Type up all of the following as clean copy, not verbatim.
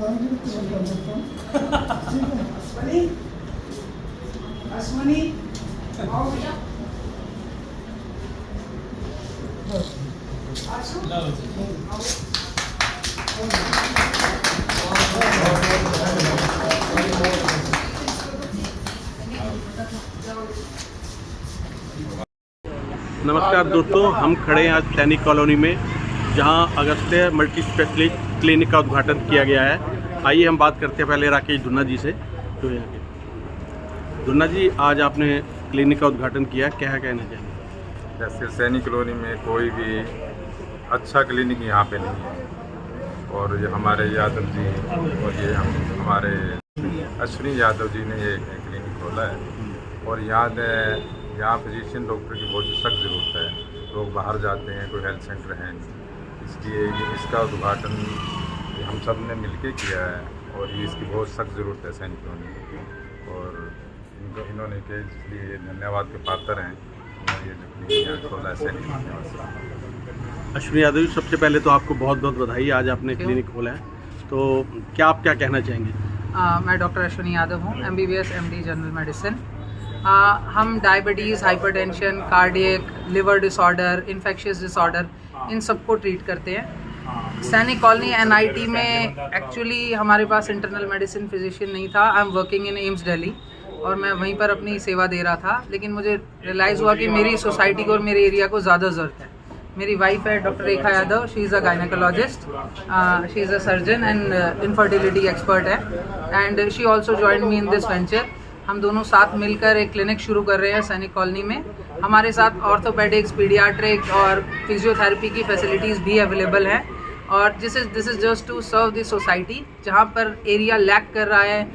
नमस्कार दोस्तों, हम खड़े हैं आज सैनिक कॉलोनी में, जहां अगस्त्य मल्टी स्पेशलिस्ट क्लिनिक का उद्घाटन किया गया है। आइए हम बात करते हैं पहले राकेश धुन्ना जी से। तो यहाँ के धुन्ना जी, आज आपने क्लिनिक का उद्घाटन किया, क्या कहना चाहेंगे? जैसे सैनिक कॉलोनी में कोई भी अच्छा क्लिनिक यहाँ पे नहीं है, और ये हमारे यादव जी और ये हमारे अश्विनी यादव जी ने ये क्लिनिक खोला है। और यहाँ फिजिशियन डॉक्टर की बहुत सख्त ज़रूरत है। लोग बाहर जाते हैं, कोई हेल्थ सेंटर है नहीं, इसलिए इसका उद्घाटन हम सब ने मिलके किया है और ये इसकी बहुत सख्त ज़रूरत है सैनिक कॉलोनी की। और इन्होंने के इसलिए धन्यवाद के पात्र हैं। ये जो क्लिनिक खोला है सैनिक कॉलोनी। अश्विनी यादव जी, सबसे पहले तो आपको बहुत बहुत बधाई, आज आपने क्लिनिक खोला है, तो आप क्या कहना चाहेंगे? मैं डॉक्टर अश्विनी यादव हूँ, MBBS MD जनरल मेडिसिन। हम diabetes, hypertension, cardiac, liver disorder, infectious disorder, इन सबको ट्रीट करते हैं। सैनिक कॉलोनी NIT में एक्चुअली हमारे पास इंटरनल मेडिसिन फिजिशियन नहीं था। I am working in AIIMS Delhi और मैं वहीं पर अपनी सेवा दे रहा था, लेकिन मुझे रियलाइज़ हुआ कि मेरी सोसाइटी को और मेरे एरिया को ज़्यादा ज़रूरत है। मेरी वाइफ है doctor Rekha Yadav, she is a gynaecologist, she is a surgeon and infertility expert है, and she also join me in this venture. हम दोनों साथ मिलकर एक क्लिनिक शुरू कर रहे हैं सैनिक कॉलोनी में। हमारे साथ ऑर्थोपेडिक्स, पीडियाट्रिक और फिजियोथेरेपी की फैसिलिटीज़ भी अवेलेबल हैं। और this is just to serve the society, जहाँ पर एरिया लैक कर रहा है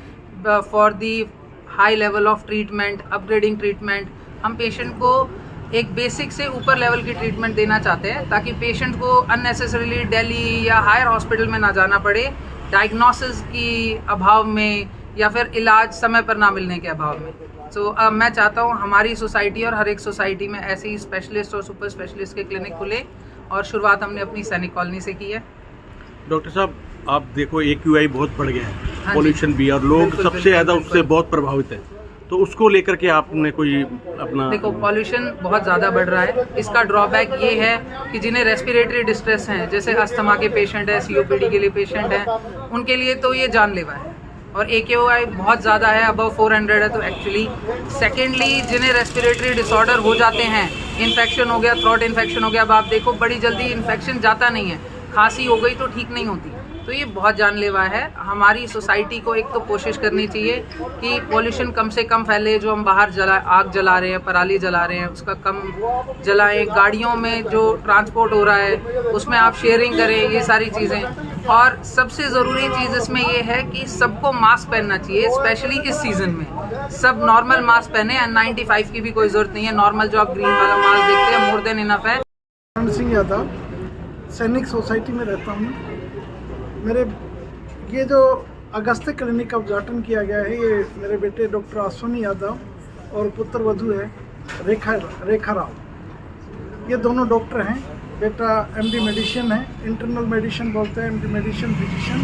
for the high level of treatment, upgrading treatment. हम पेशेंट को एक बेसिक से ऊपर लेवल की ट्रीटमेंट देना चाहते हैं, ताकि पेशेंट को अननेसेसरीली दिल्ली या हायर हॉस्पिटल में ना जाना पड़े, डायग्नोसिस की अभाव में या फिर इलाज समय पर ना मिलने के अभाव में। सो मैं चाहता हूँ हमारी सोसाइटी और हर एक सोसाइटी में ऐसे ही स्पेशलिस्ट और सुपर स्पेशलिस्ट के क्लिनिक खुले, और शुरुआत हमने अपनी सैनिक कॉलोनी से की है। डॉक्टर साहब, आप देखो AQI बहुत बढ़ गया है, हाँ, पोल्यूशन भी, और लोग सबसे ज़्यादा उससे बहुत प्रभावित है, तो उसको लेकर के आपने कोई अपना? देखो, पॉल्यूशन बहुत ज़्यादा बढ़ रहा है। इसका ड्रॉबैक ये है कि जिन्हें रेस्पिरेटरी डिस्ट्रेस हैं, जैसे अस्थमा के पेशेंट हैं, COPD के लिए पेशेंट हैं, उनके लिए तो ये जानलेवा है। और AQI बहुत ज़्यादा है, अबव 400 है, तो एक्चुअली। सेकेंडली, जिन्हें रेस्पिरेटरी डिसऑर्डर हो जाते हैं, इन्फेक्शन हो गया, थ्रोट इन्फेक्शन हो गया, अब आप देखो बड़ी जल्दी इन्फेक्शन जाता नहीं है, खांसी हो गई तो ठीक नहीं होती, तो ये बहुत जानलेवा है। हमारी सोसाइटी को एक तो कोशिश करनी चाहिए कि पॉल्यूशन कम से कम फैले। जो हम बाहर आग जला रहे हैं, पराली जला रहे हैं, उसका कम जलाएं। गाड़ियों में जो ट्रांसपोर्ट हो रहा है उसमें आप शेयरिंग करें, ये सारी चीज़ें। और सबसे ज़रूरी चीज़ इसमें ये है कि सबको मास्क पहनना चाहिए, स्पेशली इस सीज़न में। सब नॉर्मल मास्क पहने, N95 की भी कोई ज़रूरत नहीं है। नॉर्मल जो आप ग्रीन वाला मास्क देखते हैं, मोर देन इनफ है। सिंह यादव, सैनिक सोसाइटी में रहता हूँ। मेरे ये जो अगस्त्य क्लिनिक का उद्घाटन किया गया है, ये मेरे बेटे डॉक्टर अश्विनी यादव और पुत्र वधू है रेखा राव। ये दोनों डॉक्टर हैं। बेटा MD मेडिसिन है, इंटरनल मेडिसिन बोलते हैं, MD मेडिसिन फिजिशियन,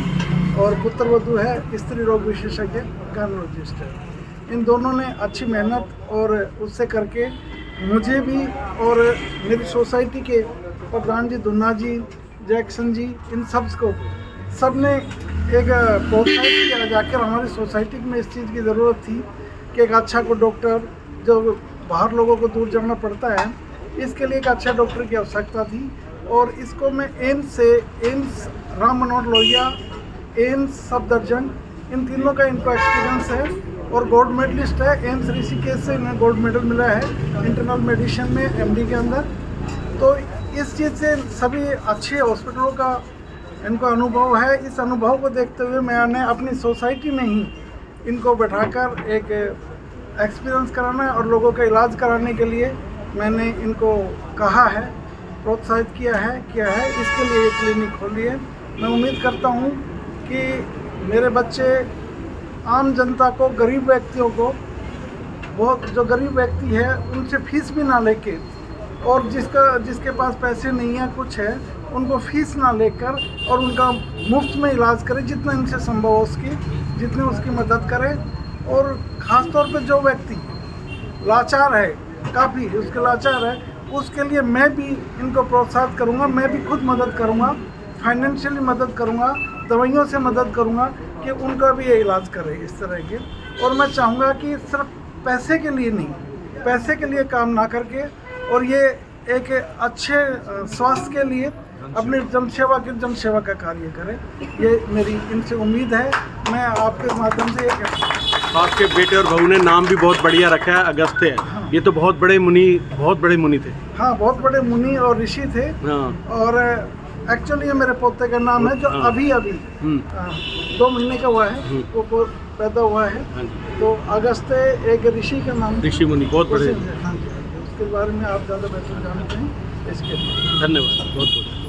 और पुत्र वधू है स्त्री रोग विशेषज्ञ, गायनोलॉजिस्ट है। इन दोनों ने अच्छी मेहनत और उससे करके मुझे भी और मेरी सोसाइटी के प्रधान जी, धुन्ना जी, जैक्सन जी, इन सब ने एक प्रोत्साहित किया जाकर। हमारी सोसाइटी में इस चीज़ की ज़रूरत थी कि एक अच्छा को डॉक्टर, जो बाहर लोगों को दूर जाना पड़ता है, इसके लिए एक अच्छा डॉक्टर की आवश्यकता थी। और इसको मैं एम्स राम मनोहर लोहिया, एम्स सफदरजंग, इन तीनों का इनको एक्सपीरियंस है और गोल्ड मेडलिस्ट है। एम्स ऋषिकेश से इन्हें गोल्ड मेडल मिला है इंटरनल मेडिसिन में, MD के अंदर। तो इस चीज़ से सभी अच्छे हॉस्पिटलों का इनको अनुभव है। इस अनुभव को देखते हुए मैंने अपनी सोसाइटी में ही इनको बैठाकर एक एक्सपीरियंस कराना है और लोगों का इलाज कराने के लिए मैंने इनको कहा है, प्रोत्साहित किया है। इसके लिए ये क्लिनिक खोली है। मैं उम्मीद करता हूँ कि मेरे बच्चे आम जनता को, गरीब व्यक्तियों को, बहुत जो गरीब व्यक्ति है उनसे फीस भी ना लेके, और जिसके पास पैसे नहीं है, कुछ है, उनको फीस ना लेकर और उनका मुफ्त में इलाज करें, जितना इनसे संभव हो जितनी उसकी मदद करें। और ख़ास तौर पे जो व्यक्ति लाचार है, काफ़ी उसके लाचार है, उसके लिए मैं भी इनको प्रोत्साहित करूँगा, मैं भी खुद मदद करूँगा, फाइनेंशियली मदद करूँगा, दवाइयों से मदद करूँगा कि उनका भी ये इलाज करें इस तरह के। और मैं चाहूँगा कि सिर्फ पैसे के लिए नहीं, पैसे के लिए काम ना करके और ये एक अच्छे स्वास्थ्य के लिए अपनी जनसेवा का कार्य करें, ये मेरी इनसे उम्मीद है। मैं आपके माध्यम से ये कहता हूँ। आपके बेटे और बहू ने नाम भी बहुत बढ़िया रखा है, अगस्त्य है। हाँ। ये तो बहुत बड़े मुनि थे। हाँ, बहुत बड़े मुनि और ऋषि थे। हाँ। और एक्चुअली ये मेरे पोते का नाम है, जो अभी 2 महीने का हुआ है, वो पैदा हुआ है। हाँ। तो अगस्त्य एक ऋषि का नाम, ऋषि मुनि बहुत बड़े। हाँ जी, उसके बारे में आप ज़्यादा बेहतर जानते हैं, इसके लिए धन्यवाद बहुत बहुत।